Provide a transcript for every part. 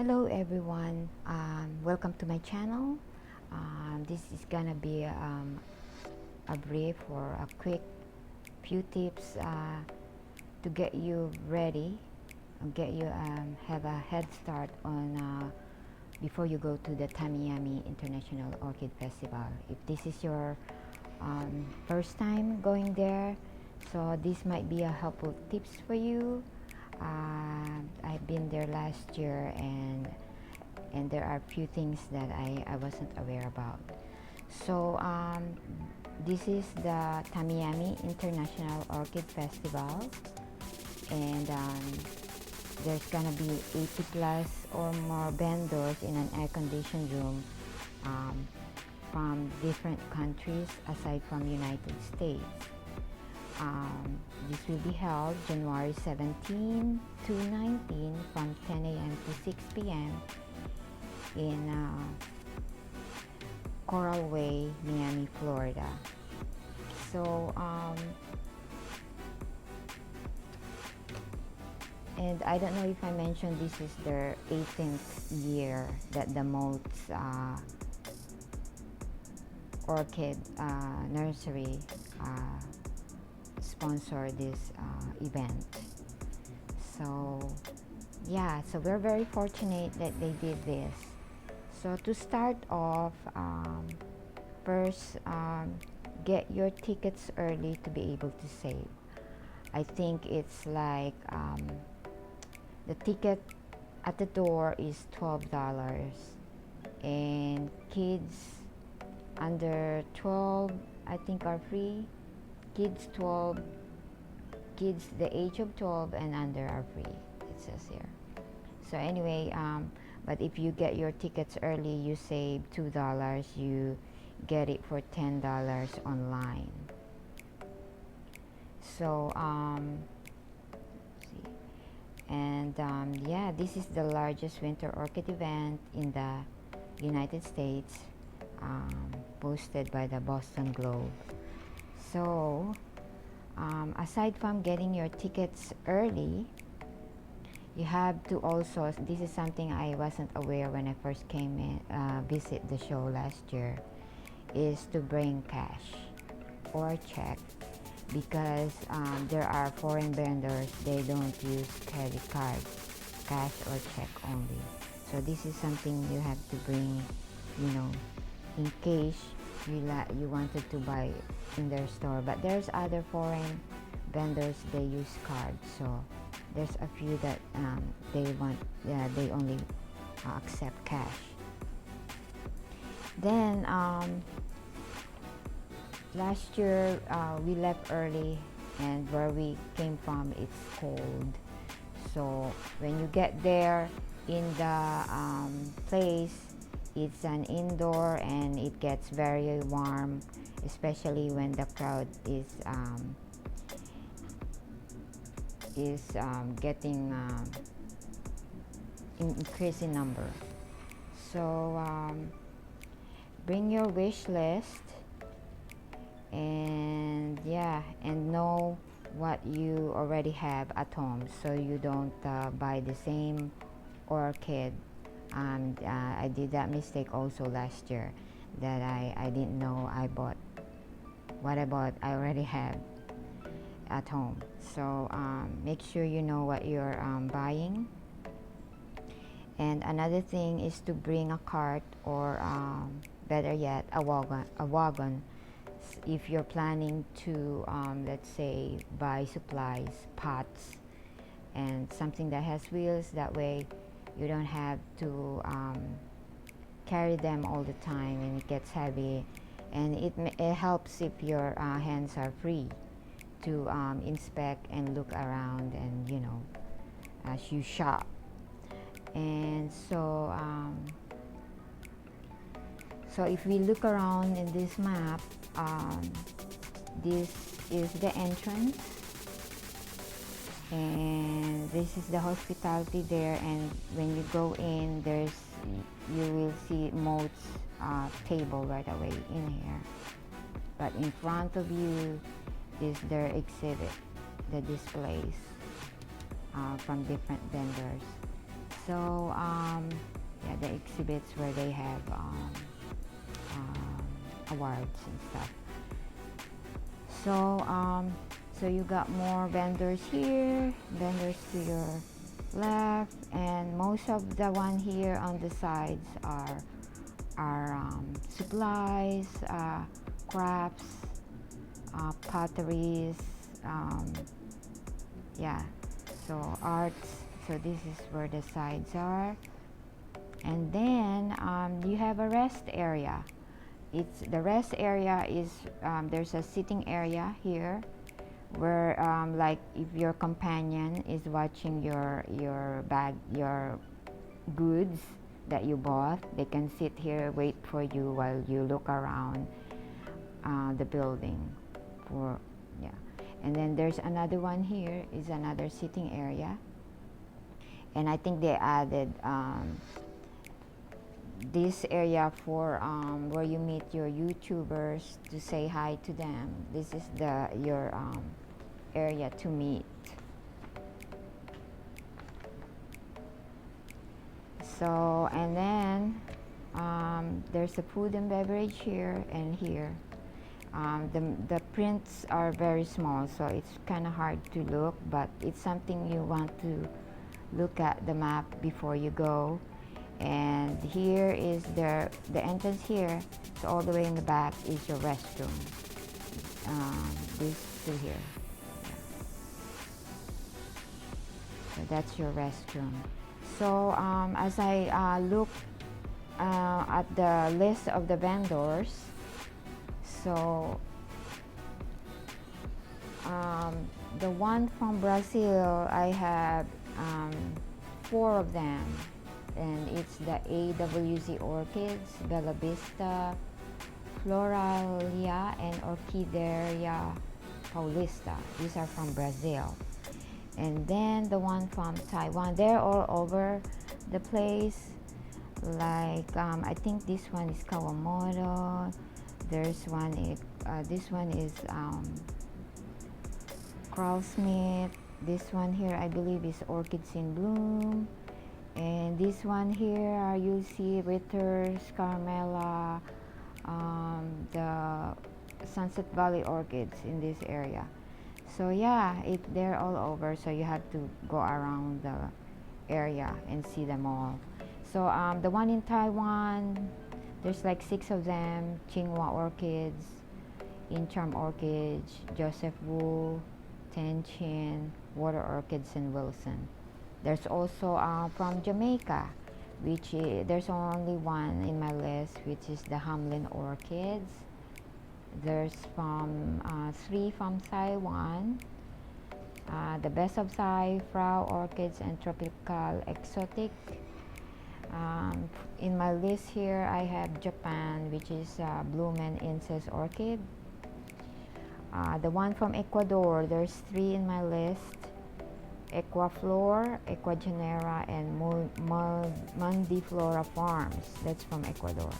Hello everyone, welcome to my channel. This is gonna be a brief or a quick few tips to get you ready and get you have a head start on before you go to the Tamiami International Orchid Festival. If this is your first time going there, so this might be a helpful tips for you. I've been there last year, and there are a few things that I wasn't aware about. So this is the Tamiami International Orchid Festival, and there's gonna be 80 plus or more vendors in an air-conditioned room from different countries aside from United States. This will be held January 17 to 19 from 10 a.m. to 6 p.m. in Coral Way, Miami, Florida. So, and I don't know if I mentioned this is their 18th year that the Moats Orchid Nursery sponsor this event. So yeah, so we're very fortunate that they did this. So to start off, first get your tickets early to be able to save. I think it's like the ticket at the door is $12, and kids under 12 I think are free. Kids the age of 12 and under are free, it says here. So anyway, but if you get your tickets early, you save $2. You get it for $10 online. So see. And yeah, this is the largest winter orchid event in the United States, posted by the Boston Globe. So aside from getting your tickets early, you have to also, this is something I wasn't aware when I first came in, visit the show last year, is to bring cash or check, because there are foreign vendors, they don't use credit cards, cash or check only. So this is something you have to bring, you know, in case you wanted to buy in their store. But there's other foreign vendors, they use cards. So there's a few that they only accept cash. Then last year we left early, and where we came from it's cold. So when you get there in the place, it's an indoor and it gets very warm, especially when the crowd is getting increasing number. So bring your wish list, and yeah, and know what you already have at home, so you don't buy the same orchid. I did that mistake also last year, that I didn't know I bought what I already have at home. So make sure you know what you're buying. And another thing is to bring a cart, or better yet, a wagon if you're planning to let's say buy supplies, pots, and something that has wheels. That way you don't have to carry them all the time, and it gets heavy, and it helps if your hands are free to inspect and look around, and you know, as you shop. And so so if we look around in this map, this is the entrance, and this is the hospitality there. And when you go in, you will see Moats table right away in here, but in front of you is their exhibit, the displays from different vendors. So yeah, the exhibits where they have awards and stuff. So so you got more vendors here, vendors to your left, and most of the one here on the sides are supplies, crafts, potteries, yeah, so arts. So this is where the sides are, and then you have a rest area. It's the rest area is there's a sitting area here where like if your companion is watching your bag, your goods that you bought, they can sit here, wait for you while you look around the building for, yeah. And then there's another one here, is another sitting area, and I think they added this area for where you meet your YouTubers to say hi to them. This is the your area to meet. So, and then there's a food and beverage here and here. The prints are very small, so it's kind of hard to look, but it's something you want to look at the map before you go. And here is the entrance here, so all the way in the back is your restroom. This to here. Yeah. So that's your restroom. So as I look at the list of the vendors, so the one from Brazil, I have 4 of them, and it's the AWZ Orchids, Bella Vista, Floralia, and Orchidaria Paulista. These are from Brazil. And then the one from Taiwan, they're all over the place. Like I think this one is Kawamoto. There's one, this one is Carl Smith. This one here I believe is Orchids in Bloom. And this one here are UC Ritters, Carmela, the Sunset Valley Orchids in this area. So yeah, they're all over, so you have to go around the area and see them all. So the one in Taiwan, there's like 6 of them: Tsinghua Orchids, Incham Orchids, Joseph Wu, Tenchin, Water Orchids, and Wilson. There's also from Jamaica, which there's only one in my list, which is the Hamlin Orchids. There's from 3 from Taiwan, the Best of Thai, Frau Orchids, and Tropical Exotic. In my list here, I have Japan, which is Bloom and Incest Orchid. The one from Ecuador, there's 3 in my list: Equaflor, Equagenera, and Mandiflora Farms. That's from Ecuador.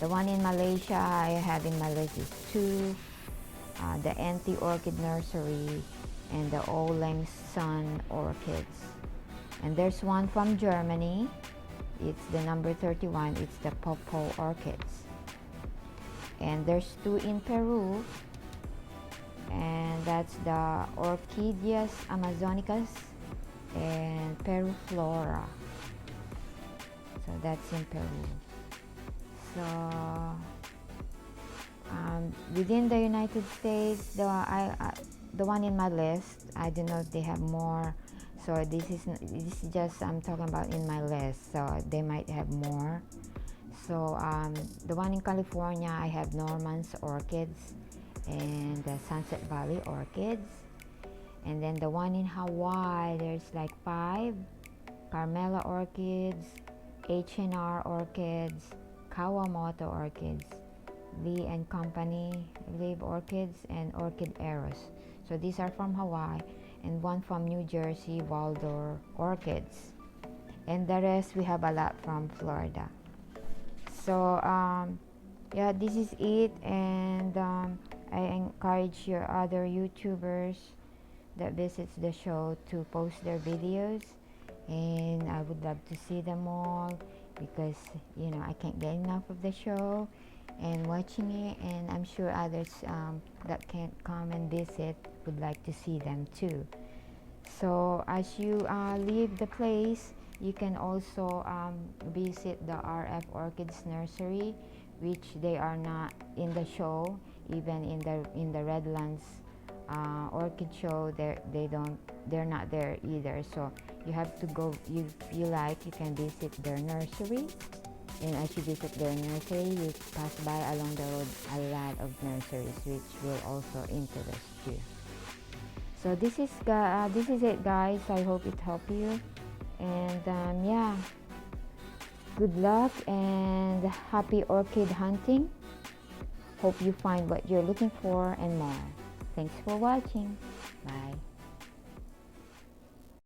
The one in Malaysia I have in my list is 2, the Anti-Orchid Nursery and the Oleng Sun Orchids. And there's one from Germany. It's the number 31. It's the Popo Orchids. And there's 2 in Peru, and that's the Orchidias Amazonicas and Peru Flora. So that's in Peru. So within the United States, the one in my list, I don't know if they have more. So this is just I'm talking about in my list. So they might have more. So the one in California, I have Norman's Orchids and the Sunset Valley Orchids. And then the one in Hawaii, there's like 5: Carmela Orchids, H&R Orchids, Kawamoto Orchids, Lee and Company, I believe, Orchids, and Orchid Eros. So these are from Hawaii, and one from New Jersey, Waldor Orchids. And the rest we have a lot from Florida. So yeah, this is it, and I encourage your other YouTubers that visits the show to post their videos, and I would love to see them all because you know I can't get enough of the show and watching it, and I'm sure others that can't come and visit would like to see them too. So as you leave the place, you can also visit the RF Orchids Nursery, which they are not in the show. Even in the Redlands Orchid Show, they're not there either. So you have to go. If you like, you can visit their nursery. And as you visit their nursery, you pass by along the road a lot of nurseries, which will also interest you. So this is it, guys. I hope it helped you, and yeah, good luck and happy orchid hunting. Hope you find what you're looking for and more. Thanks for watching. Bye.